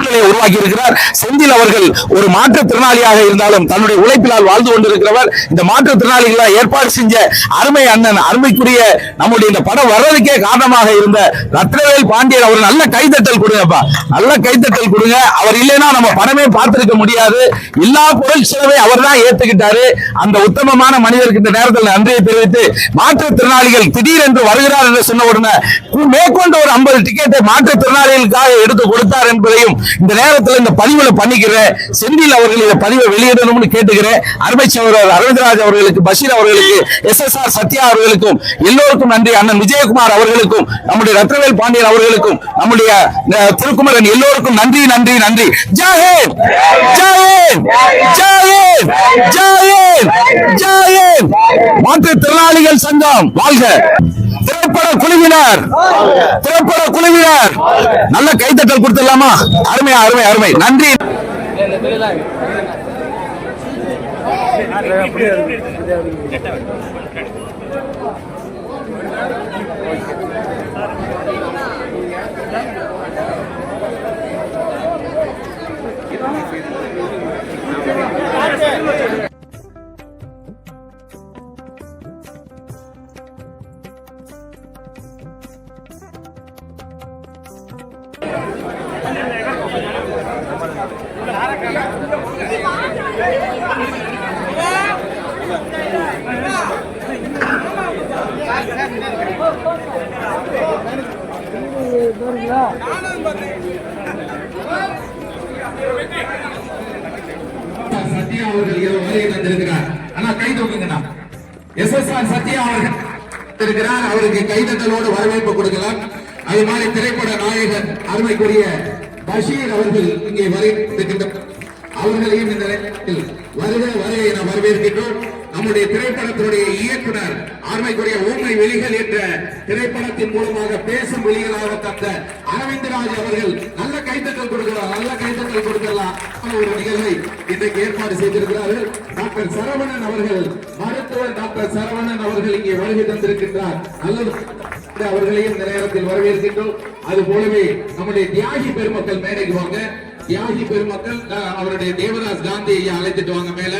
சூழ்நிலையை உருவாக்கி இருக்கிறார். செந்தில் அவர்கள் ஒரு மாற்றுத்திறனாளியாக இருந்தாலும் தன்னுடைய உழைப்பினால் வாழ்ந்து கொண்டிருக்கிறவர். இந்த மாற்றுத்திறனாளிகளை ஏற்பாடு செஞ்ச அருமை அண்ணன், அருமைக்குரிய நம்முடைய இந்த படம் வர்றதுக்கே காரணமாக இருந்த ரத்னவேல் பாண்டியன் அவர் நல்ல கைதட்டல் கொடுங்கப்பா, நல்ல கைதட்டல் கொடுங்க. அவர் இல்லைன்னா நம்ம படமே பார்த்திருக்க முடியாது. எல்லா பொருள் செலவை அவர் தான் ஏத்துக்கிட்டாரு. அந்த உத்தமமான மனிதருக்கு இந்த நேரத்தில் நன்றியை தெரிவித்து, மாற்றுத்திறனாளிகள் திடீரென்று வருகிறார் என்று சொன்ன உடனே மேற்கொண்டு ஒரு 50 டிக்கெட்டை மாற்றுத்திறனாளிகளுக்காக எடுத்து கொடுத்தார் என்பதையும் இந்த நேரத்தில் இந்த பதிவுல பண்ணிக்கிறேன். செந்தில் அவர்கள் இந்த பதிவை வெளியிடணும்னு கேட்டுக்கிறேன். அருமை சகோதரர் அரவிந்தராஜ் அவர்களுக்கு, பஷீர் அவர்களுக்கு, SSR சத்யா அவர்களுக்கும் எல்லோருக்கும் நன்றி. அண்ணன் விஜயகுமார் அவர்களுக்கும், நம்முடைய ரத்னவேல் பாண்டியன் அவர்களுக்கும், நம்முடைய திருக்குமரன் எல்லோருக்கும் நன்றி நன்றி நன்றி. ஜெயஹிந்த், ஜெயஹிந்த், ஜெயஹிந்த், ஜெயஹிந்த், ஜெயஹிந்த். மாற்றுத்திறனாளிகள் சங்கம் வாழ்க. திரைப்பட குழுவினர், திரைப்பட குழுவினர் நல்ல கைத்தட்டல் கொடுத்துடலாமா? அருமை அருமை அருமை, நன்றி. சத்யா அவர்கள் வருகை தந்திருக்கிறார். ஆனா கை தூக்குங்கண்ணா. SSR சத்யா அவர்கள் இருக்கிறார். அவருக்கு கைதட்டலோடு வரவேற்பு கொடுக்கலாம். அது மாதிரி திரைப்பட நாயகன் அருமைக்குரிய பஷீர் அவர்கள் இங்கே வருகின்ற அவர்களையும் இந்த நேரத்தில் வருக வருகை என வரவேற்கின்றோம். நம்முடைய திரைப்படத்தினுடைய இயக்குனர் அருமைக்குரிய ஊமை வெளிகள் என்ற திரைப்படத்தின் மூலமாக பேசும் வெளிகளாக தந்த அரவிந்தராஜ் அவர்கள் நல்ல கைத்தட்டல் கொடுக்கிறார். நல்ல கைத்தட்டல் கொடுக்கலாம். ஒரு நிகழ்வை இன்றைக்கு ஏற்பாடு செய்திருக்கிறார்கள். டாக்டர் சரவணன் அவர்கள், மருத்துவர் டாக்டர் சரவணன் அவர்கள் இங்கே வருகை தந்திருக்கின்றார். நல்லது அவர்களையும் இந்த நேரத்தில் வரவேற்கின்றோம். அது போலவே நம்முடைய தியாகி பெருமக்கள் மேடைக்கு வாங்க. தியாகி பெருமக்கள் அவருடைய தேவதாஸ் காந்தி ஐயா அழைத்துட்டு வாங்க மேல.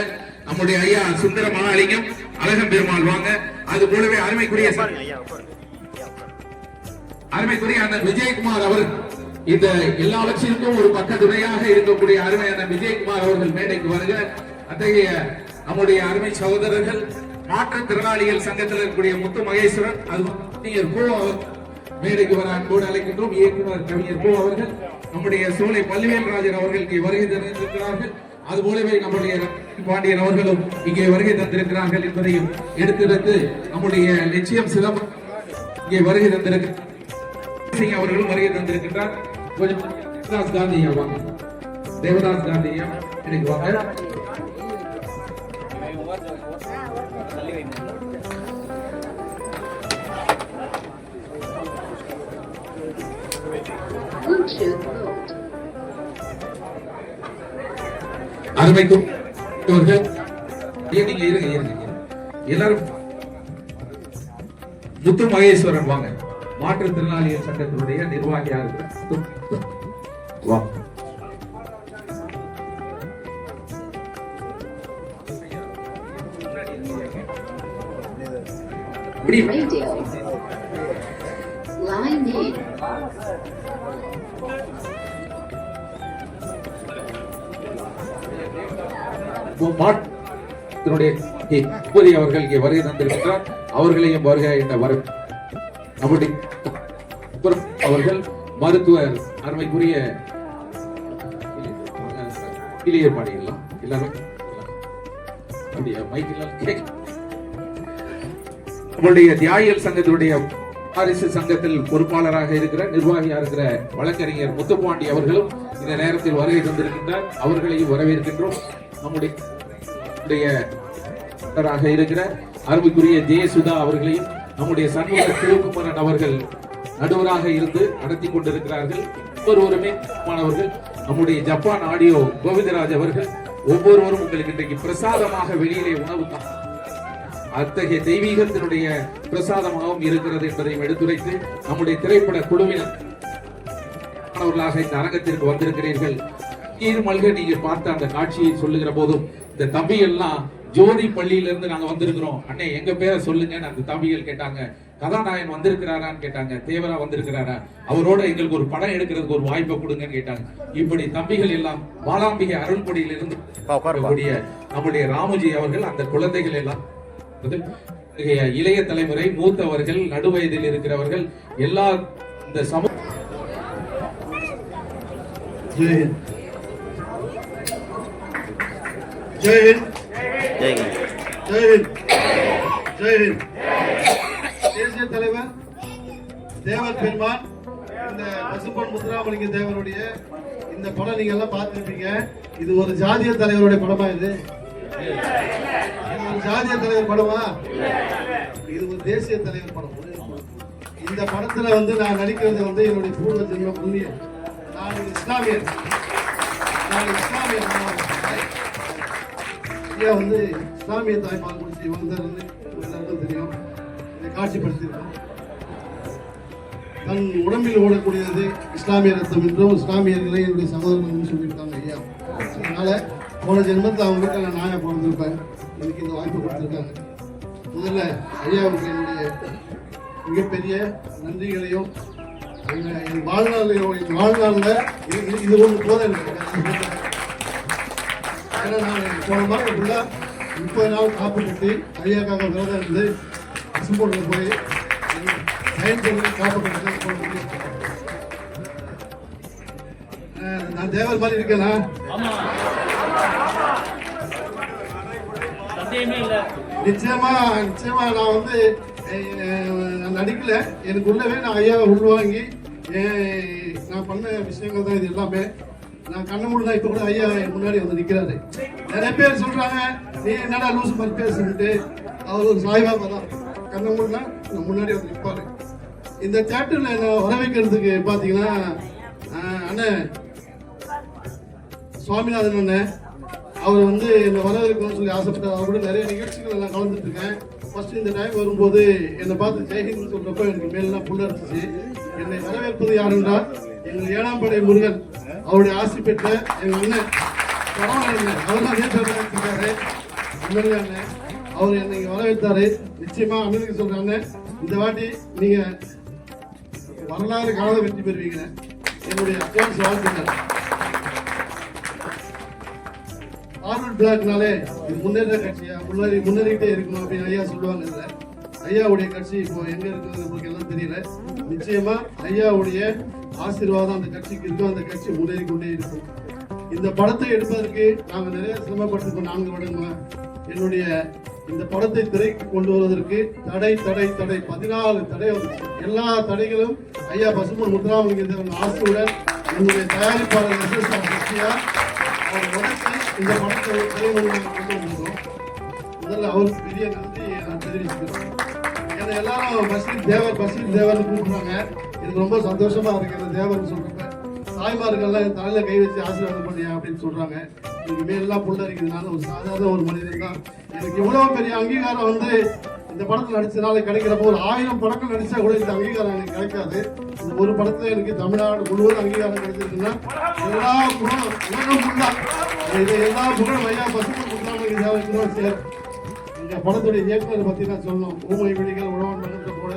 நம்முடைய ஐயா சுந்தர மகாலிங்கம், அழகம் பெருமாள் வாங்க. அது போலவே அருமைக்குரிய அண்ணன் விஜயகுமார் அவர் இந்த எல்லாவற்றிற்கும் ஒரு பக்க துணையாக இருக்கக்கூடிய அருமை அண்ணன் விஜயகுமார் அவர்கள் மேடைக்கு வருக. அத்தகைய நம்முடைய அருமை சகோதரர்கள் மாற்றுத்திறனாளிகள் சங்கத்தில் இருக்கக்கூடிய முத்து மகேஸ்வரன், அது மேடைக்கு வர அன்போடு அழைக்கின்றோம். இயக்குனர் கவிஞர் கோ அவர்கள், நம்முடைய சோலை பல்வேல்ராஜன் அவர்கள் இங்கே வருகை தந்திருக்கிறார்கள். அதுபோலவே நம்முடைய பாண்டியன் அவர்களும் இங்கே வருகை தந்திருக்கிறார்கள் என்பதையும் எடுத்துரைத்து, நம்முடைய லட்சியம் சிதம்பரம் இங்கே வருகை தந்திருக்கிறார். அவர்களும் வருகை தந்திருக்கின்றார். தேவதாஸ் காந்தி ஐயா வாங்க. தேவதாஸ் காந்தி ஐயா எனக்கு வாங்க. அருமைக்கும் நீங்க இருங்க எல்லாரும். முத்து மகேஸ்வரன் வாங்க. மாற்றுத்திறனாளிகள் சங்கத்தினுடைய நிர்வாகியா இருக்கிறார். அவர்கள் இங்கே வருகை தந்திருக்கிறார். அவர்களையும் வருக என்ற நம்முடைய அவர்கள் மருத்துவர் அருமைக்குரிய ஏற்பாடுகள் எல்லாரும் நம்முடைய தியாகிகள் சங்கத்தினுடைய வாரிசு சங்கத்தில் பொறுப்பாளராக இருக்கிற நிர்வாகியா இருக்கிற வழக்கறிஞர் முத்துப்பாண்டி அவர்களும் இந்த நேரத்தில் வருகை தந்திருக்கின்றார். அவர்களையும் வரவேற்கின்றோம். நம்முடைய இருக்கிற அருமைக்குரிய ஜெயசுதா அவர்களையும் நம்முடைய சண்முக திருக்குமரன் அவர்கள் நடுவராக இருந்து நடத்தி கொண்டிருக்கிறார்கள். ஒவ்வொருவருமே மாணவர்கள். நம்முடைய ஜப்பான் ஆடியோ கோவிந்தராஜ் அவர்கள் ஒவ்வொருவரும் உங்களுக்கு இன்றைக்கு பிரசாதமாக வெளியிலே உணவு அத்தகைய தெய்வீகத்தினுடைய பிரசாதமாகவும் இருக்கிறது என்பதையும் எடுத்துரைத்து நம்முடைய திரைப்பட குழுவினர் அவர்களாக இந்த அரங்கத்திற்கு வந்திருக்கிறீர்கள். மல்க நீங்க பார்த்த அந்த காட்சியை சொல்லுகிற போதும் இந்த தம்பிகள் எல்லாம் ஜோதி பள்ளியிலிருந்து நாங்க வந்திருக்கிறோம், அண்ணே எங்க பேரை சொல்லுங்கன்னு அந்த தம்பிகள் கேட்டாங்க. கதாநாயகன் வந்திருக்கிறாரான்னு கேட்டாங்க, தேவரா வந்திருக்கிறாரா, அவரோட எங்களுக்கு ஒரு படம் எடுக்கிறதுக்கு ஒரு வாய்ப்பை கொடுங்கன்னு கேட்டாங்க. இப்படி தம்பிகள் எல்லாம் பாலாம்பிகை அருள்பொடியிலிருந்து நம்முடைய ராமுஜி அவர்கள் அந்த குழந்தைகள் எல்லாம் இளைய தலைமுறை, மூத்தவர்கள், நடுவயதில் இருக்கிறவர்கள் எல்லா இந்த சமூக தேசிய தலைவர் தேவர் பெருமான் இந்த பசும்பொன் முத்துராமலிங்க தேவருடைய இந்த படம் நீங்க எல்லாம் பார்த்துருப்பீங்க. இது ஒரு ஜாதிய தலைவருடைய படமா? இது ஒரு ஜாதிய தலைவர் படமா? இது ஒரு தேசிய தலைவர் படம். இந்த படத்துல நான் நடிக்கிறது என்னுடைய பூர்வ ஜென்ம புண்ணியம். நான் இஸ்லாமியர். இஸ்லாமிய தாய்மார் முடிச்சு எல்லாருக்கும் தெரியும். இதை காட்சிப்படுத்தியிருக்கோம். தன் உடம்பில் ஓடக்கூடியது இஸ்லாமிய ரத்தம் என்றும் இஸ்லாமியர்களை என்னுடைய சகோதரர்கள் சொல்லியிருக்காங்க ஐயா. அதனால போன ஜென்மத்தில் அவங்க வீட்டில் நான் நாயா பிறந்திருப்பேன். எனக்கு இந்த வாய்ப்பு கொடுத்துருக்காங்க. முதல்ல ஐயாவுக்கு என்னுடைய மிகப்பெரிய நன்றிகளையும் என் வாழ்நாளில் இது ஒன்று போத ஏன்னா நான் போன மாதம் ஃபுல்லாக 30 நாள் காப்பீட்டு ஐயாக்காக விரதம் இருந்து பசும்போட்டில் போய் சைன் பண்ணி காப்பீட்டு நான் தேவர் மாதிரி இருக்கேனா? நிச்சயமா நான் நடிக்கல. எனக்கு உள்ளவே நான் ஐயாவை உள்வாங்கி நான் பண்ண விஷயங்கள் தான் இது எல்லாமே. நான் கண்ண மூடுதான் இப்ப கூட ஐயா முன்னாடி நிக்கிறாரு. நிறைய பேர் சொல்றாங்க நீ என்னடா லூசு மாதிரி பேசுட்டு. அவர் ஒரு சாய்பாபா தான். கண்ண மூடுனா முன்னாடி நிற்பாரு. இந்த தியேட்டர்ல என்ன வர வைக்கிறதுக்கு பாத்தீங்கன்னா அண்ணன் சுவாமிநாதன் அண்ணன் அவர் என்னை வரவேற்கணும்னு சொல்லி ஆசைப்பட்டார். அவர் கூட நிறைய நிகழ்ச்சிகள் நான் கலந்துட்டு இருக்கேன். ஃபர்ஸ்ட் இந்த டைம் வரும்போது என்னை பார்த்து ஜெயஹிந்த் சொல்றப்ப எனக்கு மேலாம் புல்லரிச்சு. என்னை வரவேற்பது யார் என்றால் எங்கள் 7ஆம் படை முருகன் அவருடைய ஆசை பெற்ற எங்க அண்ணன் பரவாயில்ல அவர் தான் நேற்று எம்எல்ஏ அண்ணன். அவர் என்னை வரவேற்றாரு. நிச்சயமா அண்ணனுக்கு சொல்றாங்க இந்த வாட்டி நீங்க வரலாறு கால வெற்றி பெறுவீங்க. என்னுடைய அட்வான்ஸ் வாழ்த்துக்கள். ஆர்வல் பிளாக்னாலே இது முன்னேற்ற கட்சியா முன்னேறிட்டே இருக்கணும் அப்படின்னு ஐயா சொல்லுவாங்க. ஐயாவுடைய கட்சி இப்போ எங்க இருக்குது உங்களுக்கு எல்லாம் தெரியல. நிச்சயமா ஐயாவுடைய ஆசீர்வாதம் அந்த கட்சிக்கு இருக்கும். அந்த கட்சி முன்னேறி கொண்டே இருக்கும். இந்த படத்தை எடுப்பதற்கு நாங்க நிறைய சிரமப்பட்டிருக்கோம். 4 வருடங்களா என்னுடைய இந்த படத்தை திரைக்கு கொண்டு வருவதற்கு தடை 14 தடை வந்துச்சு. எல்லா தடைகளும் ஐயா பசும்பொன் முத்துராமலிங்க தேவன் ஆசையுடன் என்னுடைய தயாரிப்பாளர் அவர் உடச்சி இந்த படத்தை கொண்டு வந்திருக்கோம். முதல்ல அவருக்கு பெரிய நன்றியை நான் தெரிவிச்சுக்கிறேன். ஏன்னா எல்லாரும் பஷீர் தேவர்னு கூப்பிடுறாங்க. எனக்கு ரொம்ப சந்தோஷமா இருக்கு. அந்த தேவர்னு சொல்றப்ப தாய்மார்கள்லாம் என் தலையில கை வச்சு ஆசீர்வாதம் பண்ணியா அப்படின்னு சொல்றாங்க. எனக்கு மேலாம் புள்ளரிக்கிறதுனால ஒரு சாதாரண ஒரு மனிதன் தான். எனக்கு இவ்வளவு பெரிய அங்கீகாரம் இந்த படத்துல நடிச்சதுனால கிடைக்கிறப்போ ஒரு 1000 படங்கள் நடிச்சா கூட இந்த அங்கீகாரம் எனக்கு கிடைக்காது. இந்த ஒரு படத்துல எனக்கு தமிழ்நாடு முழுவதும் அங்கீகாரம் கிடைச்சிருக்குன்னா எல்லா புகழும் உலகம் ஃபுல்லா இது எல்லா புகழும் ஐயா பசும்பொன் முத்துராமலிங்க தேவருக்கு சேரும். இந்த படத்துடைய இயக்குனர் பத்தி நான் சொல்லணும். ஊமை விழிகள் உழவன் மகன்ற போல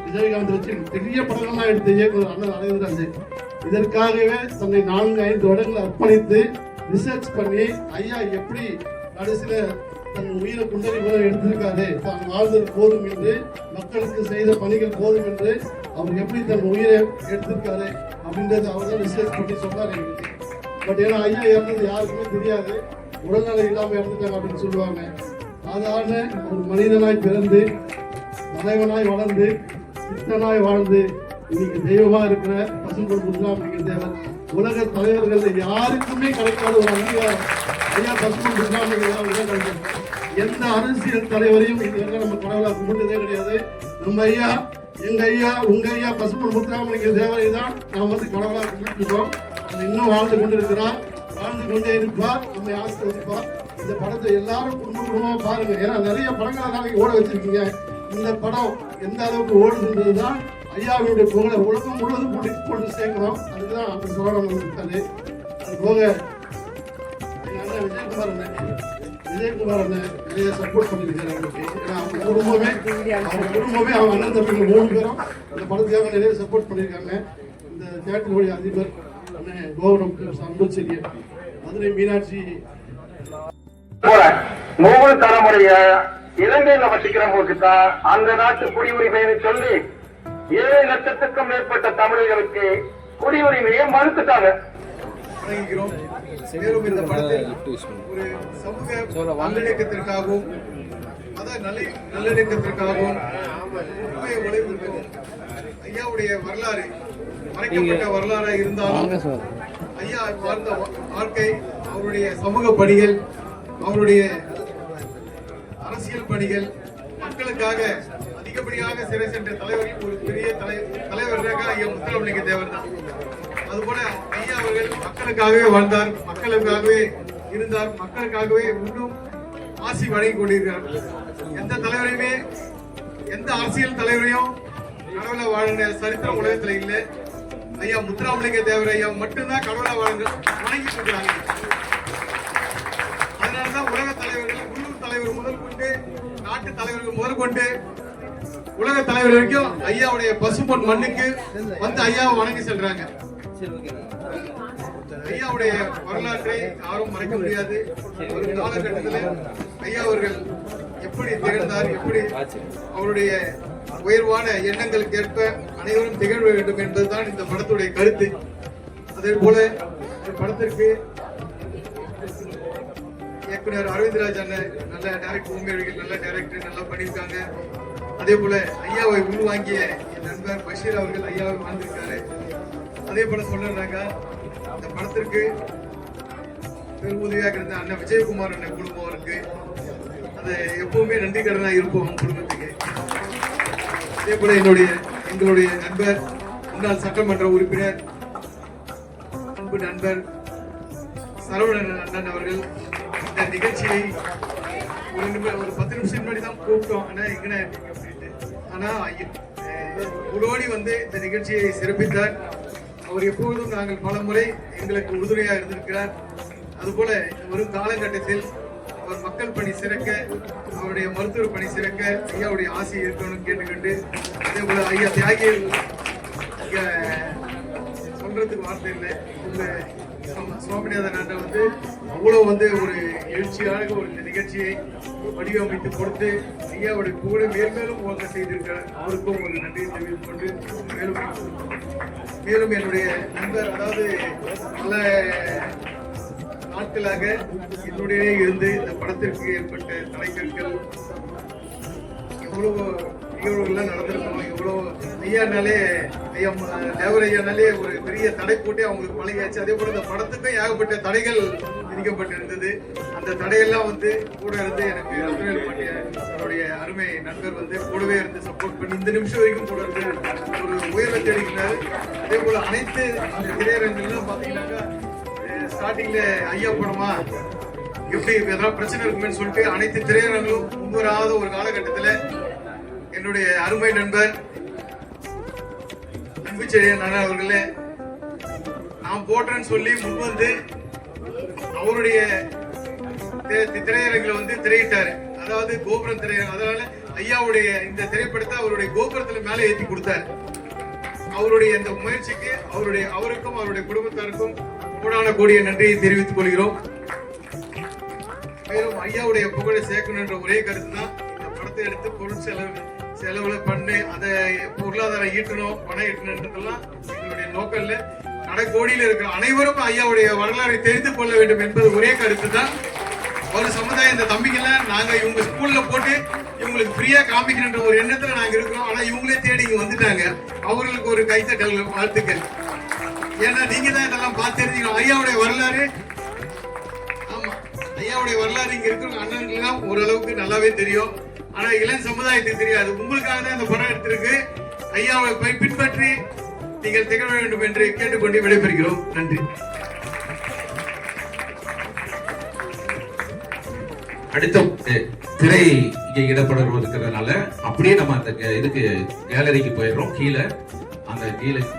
விஜயகாந்த் வச்சு பெரிய படங்கள்லாம் எடுத்த இயக்குனர் அண்ணன் அழகுராஜ். இதற்காகவே தன்னை 4-5 வருடங்கள் அர்ப்பணித்து ரிசர்ச் பண்ணி ஐயா எப்படி கடைசியில தன் உயிரை குண்டலி போல எடுத்திருக்காரு, தான் வாழ்ந்தது போதும் என்று, மக்களுக்கு செய்த பணிகள் போதும் என்று அவர் எப்படி தன் உயிரை எடுத்திருக்காரு அப்படின்றது அவர் தான் ரிசர்ச் பண்ணி சொன்னார் எங்களுக்கு. பட் ஏன்னா ஐயா இறந்தது யாருக்குமே தெரியாது. உடல்நிலை இல்லாமல் இறந்துட்டாங்க அப்படின்னு சொல்லுவாங்க. சாதாரண ஒரு மனிதனாய் பிறந்து தலைவனாய் வளர்ந்து சித்தனாய் வாழ்ந்து இன்னைக்கு தெய்வமா இருக்கிற பசும்பொன் முத்துராமலிங்க தேவர் உலக தலைவர்கள் யாருக்குமே கிடைக்காத ஒரு அங்கீகாரம் ஐயா பசும்பொன் முத்துராமலிங்க தேவர். எந்த அரசியல் தலைவரையும் இதுவரை நம்ம கடவுளா கும்பிட்டதே கிடையாது. நம்ம ஐயா, எங்க ஐயா, உங்க ஐயா பசும்பொன் முத்துராமலிங்க தேவரை தான் நாம் கடவுளா கும்பிட்டுருக்கோம். இன்னும் வாழ்ந்து கொண்டிருக்கிறார், வாழ்ந்து கொண்டே இருப்பார், நம்மை ஆசீர்வதிப்பார். இந்த படத்தை எல்லாரும் குடும்பமா பாருங்க. ஏன்னா நிறைய படங்களை நாளைக்கு ஓட வச்சிருக்கீங்க. இந்த படம் எந்த அளவுக்கு ஓடுதுன்றதுதான் ஐயாவுடைய புகழை உலகம் முழுவதும் கொண்டு சேர்க்கிறோம். இதுதான் அந்த சோழன் கொடுத்தாரு. அது போக எங்கள் அண்ணன் விஜயகுமார் அண்ணன் நிறைய சப்போர்ட் பண்ணியிருக்காரு அவங்களுக்கு. ஏன்னா அவங்க குடும்பமே அவங்க அண்ணன் தம்பிங்க 3 பேரும் அந்த படத்துக்காக நிறைய சப்போர்ட் பண்ணியிருக்காங்க. இந்த தியேட்டருடைய அதிபர் அண்ணன் கோவரம் அம்புச்செரியன், மதுரை மீனாட்சி ஒவ்வொரு தலைமுறைய இலங்கையில வசிக்கிறவங்களுக்கு தான் அந்த நாட்டு குடியுரிமைன்னு சொல்லி 7 லட்சத்துக்கும் மேற்பட்ட தமிழர்களுக்கு குடியுரிமையை மறுத்துட்டாங்க. வணங்குகிறோம். மேலும் இந்த படத்தில் ஒரு சமூக நல்லிணக்கத்திற்காகவும் மத நல்லிணக்கத்திற்காகவும் உண்மையை உழைப்புக்கும் ஐயாவுடைய வரலாறு மறைக்கப்பட்ட வரலாறாக இருந்தாலும் ஐயா வாழ்ந்த வாழ்க்கை, அவருடைய சமூக பணிகள், அவருடைய அரசியல் பணிகள், மக்களுக்காக அதிகப்படியாக சிறை சென்ற தலைவர்கள் ஒரு பெரிய தலைவராக ஐயா முத்துராமலிங்க தேவர் தான். அதுபோல ஐயா அவர்கள் மக்களுக்காகவே வாழ்ந்தார், மக்களுக்காகவே இருந்தார், மக்களுக்காகவே இன்னும் ஆசி வழங்கி கொண்டிருக்கிறார். எந்த தலைவரையுமே, எந்த அரசியல் தலைவரையும் கடவுளை வாழ்ந்த சரித்திரம் உலகத்துல இல்லை. ஐயா முத்துராமலிங்க தேவர் ஐயா மட்டும்தான் கடவுளை வணங்கிட்டு இருக்கிறாங்க. அதனாலதான் உலக தலைவர்கள், உள்ளூர் தலைவர் முதல் கொண்டு நாட்டு தலைவர்கள் முதல் கொண்டு உலக தலைவர் வரைக்கும் ஐயாவுடைய பசும்பொன் மண்ணுக்கு வந்து ஐயாவை வணங்கி செல்றாங்க. ஐயாவுடைய வரலாற்றை யாரும் மறைக்க முடியாது. ஒரு காலகட்டத்தில் ஐயா அவர்கள் எப்படி திகழ்ந்தார், எப்படி அவருடைய உயர்வான எண்ணங்களுக்கு ஏற்ப அனைவரும் திகழ வேண்டும் என்பதுதான் இந்த படத்துடைய கருத்து. அதே போல இந்த படத்திற்கு இயக்குனர் அரவிந்த்ராஜ் அண்ணன் நல்ல டைரக்டர், உண்மைகள் நல்ல டைரக்டர், நல்லா பண்ணியிருக்காங்க. அதே போல ஐயாவை உள்வாங்கிய என் நண்பர் பஷீர் அவர்கள் ஐயாவை வாழ்ந்திருக்காரு. அதே போல சொல்றாங்க இந்த படத்திற்கு பெரும் உதவியாக இருந்த அண்ணன் விஜயகுமார் அண்ணன் குடும்பம் இருக்கு. அது எப்பவுமே நன்றி கடனா இருப்போம் குடும்பத்துக்கு. அதே போல எங்களுடைய நண்பர் முன்னாள் சட்டமன்ற உறுப்பினர் அன்பு நண்பர் சரவணன் அண்ணன் அவர்கள் இந்த நிகழ்ச்சியை ஒரு 10 நிமிஷம் முன்னாடி தான் கூப்பிட்டோம். ஆனா எங்கன அப்படின்ட்டு, ஆனா உடோடி வந்து இந்த நிகழ்ச்சியை சிறப்பித்தார். அவர் எப்பொழுதும் நாங்கள் பல முறை எங்களுக்கு உறுதுணையாக இருந்திருக்கிறார். அதுபோல வரும் காலகட்டத்தில் அவர் மக்கள் பணி சிறக்க, அவருடைய மருத்துவ பணி சிறக்க ஐயாவுடைய ஆசை இருக்கணும்னு கேட்டுக்கொண்டு, அதே போல ஐயா தியாகிகள் சொல்றதுக்கு வார்த்தை இல்லை. உங்க சுவாமிநாதன் அண்ணன் வந்து அவ்வளவு வந்து ஒரு எழுச்சியாக ஒரு நிகழ்ச்சியை வடிவமைத்து கொடுத்து ஐயாவுடைய கூட மேலும் ஓங்க செய்திருக்கிறார். அவருக்கும் ஒரு நன்றியை தெரிவித்துக் கொண்டு மேலும் என்னுடைய நண்பர், அதாவது பல நாட்களாக என்னுடைய இருந்து இந்த படத்திற்கு ஏற்பட்ட தலைக்கற்கள் எவ்வளவு நிகழ்வுகள்லாம் நடந்திருக்கணும். எவ்வளவு ஐயானாலே தேவர் ஐயானாலே ஒரு பெரிய தடை போட்டு அவங்களுக்கு பழகியாச்சு. அதே போல இந்த படத்துக்கும் ஏகப்பட்ட தடைகள் விதிக்கப்பட்டிருந்தது. அந்த தடையெல்லாம் வந்து கூட இருந்து எனக்கு ரத்னவேல் பாண்டியன் என்னுடைய அருமை நண்பர் வந்து கூடவே இருந்து சப்போர்ட் பண்ணி இந்த நிமிஷம் வரைக்கும் கூட இருந்து ஒரு உயர்வை தேடிக்கிறாரு. அதே போல அனைத்து திரையரங்குலாம் பாத்தீங்கன்னாக்கா ஸ்டார்டிங்ல ஐயா படமா எப்படி ஏதாவது பிரச்சனை இருக்குன்னு சொல்லிட்டு அனைத்து திரையரங்களும் முன்வராத ஒரு காலகட்டத்தில் என்னுடைய அருமை நண்பர் அன்புச்செழியன் அண்ணா அவர்களே நான் போடுறேன்னு சொல்லி முன்வந்து அவருடைய திரையரங்கில வந்து திரையிட்டாரு. அதாவது கோபுரம் திரையரங்கு. அதனால ஐயாவுடைய இந்த திரைப்படத்தை அவருடைய கோபுரத்துல மேலே ஏற்றி கொடுத்தார். அவருடைய இந்த முயற்சிக்கு அவருக்கும் அவருடைய குடும்பத்தாருக்கும் கூடான கூடிய நன்றியை தெரிவித்துக் கொள்கிறோம். மேலும் ஐயாவுடைய புகழை சேர்க்கணும் என்ற ஒரே கருத்து தான் இந்த படத்தை எடுத்து பொருள் செலவுல பண்ணு அதை பொருளாதாரம் ஈட்டணும், பணம் ஈட்டணுன்றதெல்லாம் எங்களுடைய நோக்கம் இல்ல. கடைக்கோடியில் இருக்கிற அனைவரும் ஐயாவுடைய வரலாறை தெரிந்து கொள்ள வேண்டும் என்பது ஒரே கருத்து தான். ஒரு சமுதாயம் இந்த தம்பிக்கெல்லாம் நாங்க இவங்க ஸ்கூல்ல போட்டு இவங்களுக்கு ஃப்ரீயா காமிக்கணுன்ற ஒரு எண்ணத்துல நாங்க இருக்கிறோம். ஆனா இவங்களே தேடி இங்க வந்துட்டாங்க. அவர்களுக்கு ஒரு கைத்தட்டல், வாழ்த்துக்கள். ஏன்னா நீங்க தான் இதெல்லாம் பார்த்து தெரிஞ்சுக்கணும். ஐயாவுடைய வரலாறு, ஆமா ஐயாவுடைய வரலாறு இங்க இருக்கிற அண்ணன்கள்லாம் ஓரளவுக்கு நல்லாவே தெரியும். ஆனா இளம் சமுதாயத்துக்கு தெரியாது. உங்களுக்காக தான் இந்த படம் எடுத்திருக்கு. ஐயாவை பின்பற்றி நீங்கள் திகழ வேண்டும் என்று கேட்டுக்கொண்டு விடைபெறுகிறோம். நன்றி. அடுத்த திரை இங்கே இடப்படர்வு இருக்கிறதுனால அப்படியே நம்ம அந்த இதுக்கு கேலரிக்கு போயிடுறோம். கீழே